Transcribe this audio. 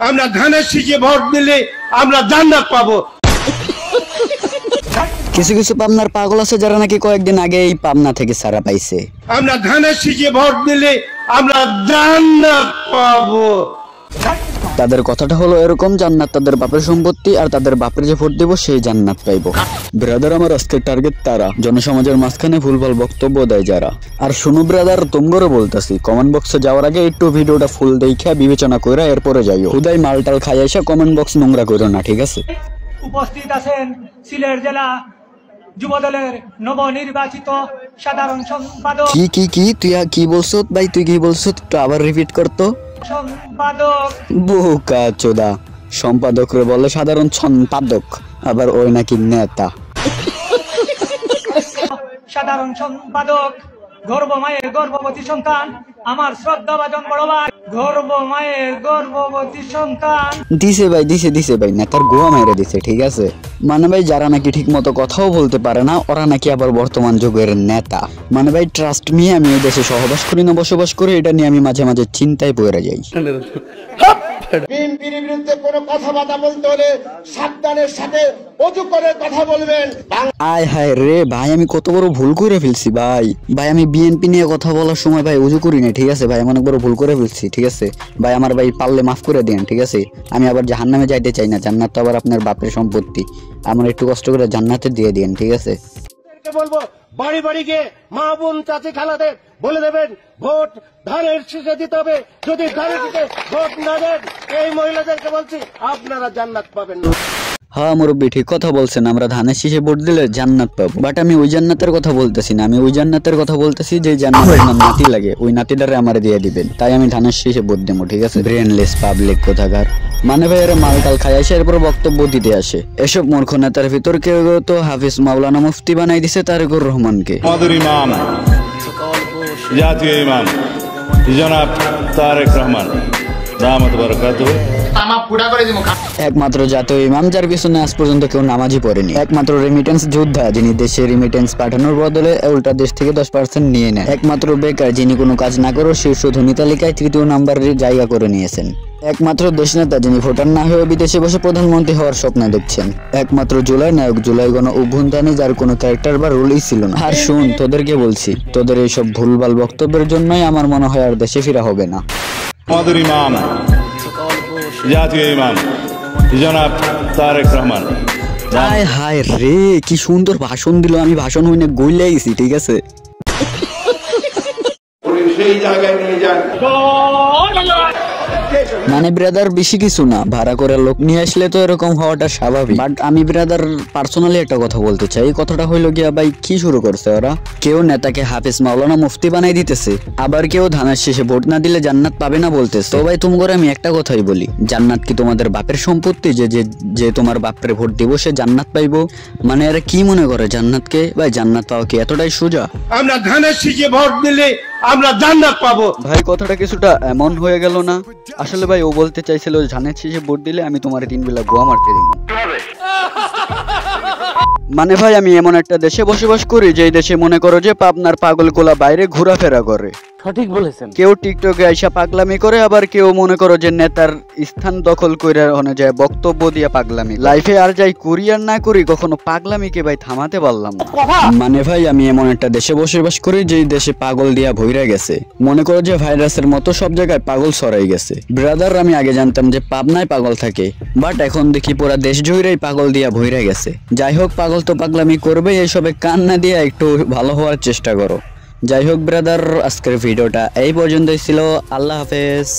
আমরা ধানের শীষে ভোট দিলে আমরা জান্নাত পাবো। কিছু কিছু পাবনার পাগল আছে যারা নাকি কয়েকদিন আগে এই পাবনা থেকে ছাড়া পাইছে। আমরা ধানের শীষে ভোট দিলে আমরা জান্নাত পাবো। তাদের কথাটা হলো এরকম, জান্নাত তাদের বাপের সম্পত্তি, আর তাদের বাপের যে ভোট দেব সেই জান্নাত পাইবো। ব্রাদার, আমার আজকের টার্গেট তারা জনসমাজের মাঝখানে ভুলভাল বক্তব্য দেয় যারা। আর শুনো ব্রাদার, তোমগরে বলতাছি, কমেন্ট বক্সে যাওয়ার আগে একটু ভিডিওটা ফুল দেখা বিবেচনা কইরা এরপরে যাইও। হুদাই মালটাল খাই আইসা কমেন্ট বক্স নোংরা কইরো না, ঠিক আছে? উপস্থিত আছেন সিলেট জেলা যুবদলের নবনির্বাচিত সাধারণ সম্পাদক। কি তুই কি বলছো ভাই? তুই কি বলছো? একটু আবার রিপিট করতো। সম্পাদক বোকা চোদা, সম্পাদক রে বলে সাধারণ সম্পাদক, আবার ওই নাকি নেতা। সাধারণ সম্পাদক গর্ব মায়ের গর্ভবতী সন্তান, আমার শ্রদ্ধাভাজন বড় ভাই, গর্ব মায়ের গর্ভবতী সন্তান। দিছে ভাই নেতার গোয়া মেরে দিছে, ঠিক আছে? মানে ভাই যারা নাকি ঠিক মতো কথাও বলতে পারে না, ওরা নাকি আবার বর্তমান যুগের নেতা। মানে ভাই ট্রাস্ট মি, আমি এই দেশে সহবাস করি না বসবাস করি, এটা নিয়ে আমি মাঝে মাঝে চিন্তায় পড়ে যাই। বিএনপির বিরুদ্ধে কোনো কথাবার্তা বলতে হলে সাবধানের সাথে অজু করে কথা বলবেন। আয় হায় রে ভাই, আমি কত বড় ভুল করে ফেলছি ভাই। আমি বিএনপি নিয়ে কথা বলার সময় ভাই অজু করি না, ঠিক আছে ভাই? আমি অনেক বড় ভুল করে ফেলছি, ঠিক আছে ভাই? আমার ভাই পারলে মাফ করে দেন, ঠিক আছে? আমি আবার জাহান্নামে যাইতে চাই না, জান্নাত তো আবার আপনার বাপের সম্পত্তি। আমার একটু কষ্ট করে জান্নাতে দিয়ে দেন, ঠিক আছে? বলবো বাড়ি বাড়ি গিয়ে মা বোন চাচি খালাদের বলে দেবেন ভোট ধানের শীষে দিতে হবে। যদি ধানের শীষে ভোট না দেন, এই মহিলাদেরকে বলছি আপনারা জান্নাত পাবেন না। হ্যাঁ মুরব্বী, ঠিক কথা বলছেন, আমরা ধানের শীষে ভোট দিলে জান্নাত পাবো। বাট আমি ওই জান্নাতের কথা বলতেছি না, আমি ওই জান্নাতের কথা বলতেছি যে জান্নাতের নাতি লাগে, ওই নাতিটারে আমার দিয়ে দিবেন। তাই আমি ধানের শীষে ভোট দেবো, ঠিক আছে? ব্রেনলেস পাবলিক কোথাকার। মানে ভাই এরা মালটাল খাই আসে, এরপর বক্তব্য দিতে আসে। এসব মূর্খ নেতার ভিতর কেউ তো হাফিজ মাওলানা মুফতি বানাই দিছে তারেকুর রহমানকে। আমাদের ইমাম, জাতীয় ইমাম জনাব তারেক রহমান দামাত বারাকাতুহু, একমাত্র জাতীয় ইমাম যার পিছনে আজ পর্যন্ত কেউ নামাজই পড়েনি। একমাত্র রেমিটেন্স যোদ্ধা যিনি দেশে রেমিটেন্স পাঠানোর বদলে উল্টা দেশ থেকে 10% নিয়ে নেন। একমাত্র বেকার যিনি কোনো কাজ না করেও শীর্ষ ধনী তালিকায় 3য় নম্বরের জায়গা করে নিয়েছেন। একমাত্র দেশ নেতা যিনি ভোটার না হয়ে বিদেশে বসে প্রধানমন্ত্রী হওয়ার স্বপ্ন দেখছেন। একমাত্র জুলাই নায়ক, জুলাই গণ অভ্যুত্থানে যার কোনো ক্যারেক্টার বা রোলই ছিল না। আর শুন, তোদেরকে বলছি, তোদের এইসব ভুলভাল বক্তব্যের জন্যই আমার মনে হয় আর দেশে ফিরা হবে না। আমাদের ইমাম, জাতীয় ইমাম জনাব তারেক রহমান। হায় হায় রে, কি সুন্দর ভাষণ দিল। আমি ভাষণ হইনে গইলে গেছি, ঠিক আছে? সেই জায়গায় নিয়ে যান। মানে ব্রাদার বেশি কিছু না, ভাড়া করে লোক নিয়ে আসলে তো এরকম হওয়াটা স্বাভাবিক। বাট আমি ব্রাদার পার্সোনালি একটা কথা বলতে চাই। এই কথাটা হইলো গিয়া ভাই, কি শুরু করছে ওরা? কেউ নেতাকে হাফিজ মাওলানা মুফতি বানাই দিতেছে, আবার কেউ ধানের শেষে ভোট না দিলে জান্নাত পাবে না বলতেছে। তো ভাই তুমি করে আমি একটা কথাই বলি, জান্নাত কি তোমাদের বাপের সম্পত্তি যে যে তোমার বাপের ভোট দিব সে জান্নাত পাইবো? মানে এরা কি মনে করে জান্নাতকে? ভাই জান্নাত পাওয়া কি এতটাই সোজা? আমরা ধানের শীষে ভোট দিলে আমরা জান্নাত পাবো। ভাই কথাটা কিছুটা এমন হয়ে গেল না? আসলে ভাই ও বলতে চাইছিল ধানের শীষে ভোট দিলে আমি তোমার 3 বেলা গোয়া মারতে দিব। মানে ভাই আমি এমন একটা দেশে বসবাস করি যে দেশে মনে করো যে পাবনার পাগলগুলা বাইরে ঘোরাফেরা করে। সঠিক বলেছেন। কেউ টিকটকে আইসা পাগলামি করে, আবার কেউ মনে করো যে নেতার স্থান দখল করে হনে যায় বক্তব্য দিয়ে পাগলামি। লাইফে আর যাই করি আর না করি, কখনো পাগলামিকে ভাই থামাতে পারলাম না। মানে ভাই আমি এমন একটা দেশে বসবাস করি যেই দেশে পাগল দিয়া ভইরা গেছে। মনে করো যে ভাইরাসের মতো সব জায়গায় পাগল ছড়াই গেছে। ব্রাদার, আমি আগে জানতাম যে পাবনায় পাগল থাকে, বাট এখন দেখি পুরা দেশ জুড়েই পাগল দিয়া ভইরা গেছে। যাই হোক, পাগল তো পাগলামি করবে, এইসবে কান না দিয়ে একটু ভালো হওয়ার চেষ্টা করো। যাই হোক ব্রাদার, আজকের ভিডিওটা এই পর্যন্তই ছিল। আল্লাহ হাফেজ।